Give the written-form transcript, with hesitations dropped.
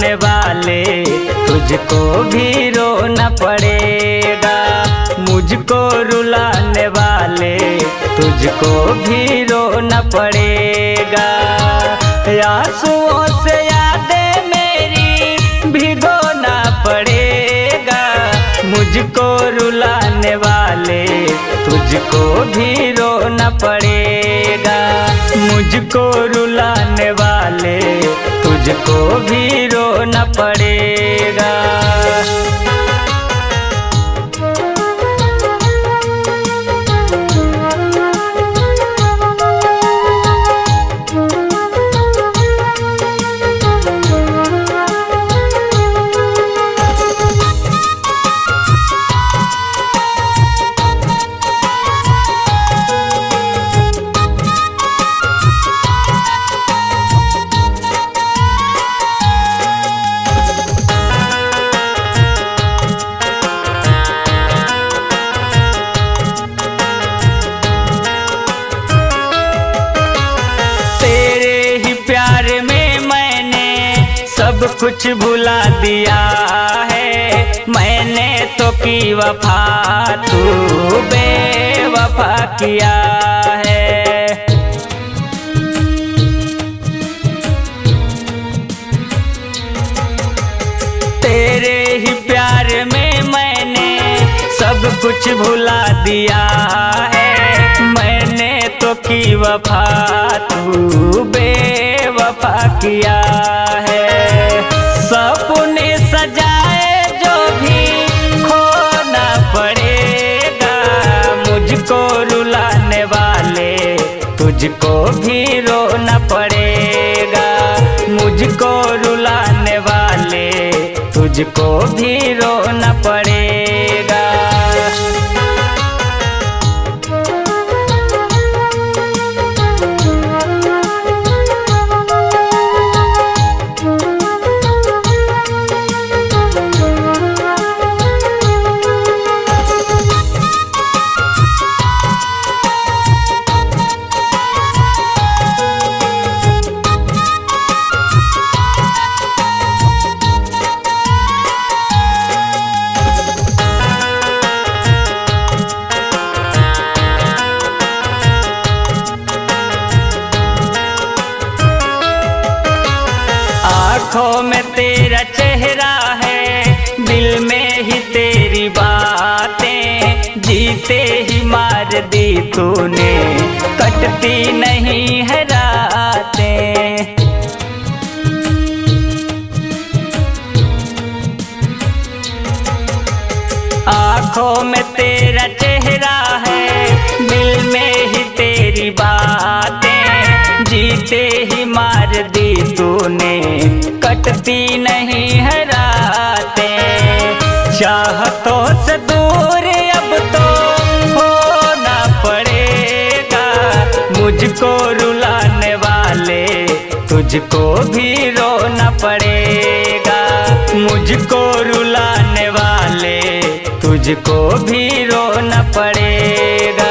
रुलाने वाले तुझको भी रोना पड़ेगा। मुझको रुलाने वाले तुझको भी रोना पड़ेगा। आंसुओं से यादें मेरी भिगोना पड़ेगा। मुझको रुलाने वाले तुझको भी रोना पड़ेगा। मुझको रुलाने वाले तुझको भी रोना पड़ेगा। सब कुछ भुला दिया है मैंने तो की वफा, तू बेवफा किया है। तेरे ही प्यार में मैंने सब कुछ भुला दिया है मैंने तो की वफा, तू बेवफा किया है। सपने सजाए जो भी खोना पड़ेगा। मुझको रुलाने वाले तुझको भी रोना पड़ेगा। मुझको रुलाने वाले तुझको भी रोना पड़ेगा। आँखों में तेरा चेहरा है, दिल में ही तेरी बातें, जीते ही मार दी तूने, कटती नहीं है रातें। आँखों में तेरा चेहरा है, दिल में ही तेरी बातें, जीते ही मार दी तूने, कटती नहीं है रातें। चाहतों से दूर अब तो होना पड़ेगा। मुझको रुलाने वाले तुझको भी रोना पड़ेगा। मुझको रुलाने वाले तुझको भी रोना पड़ेगा।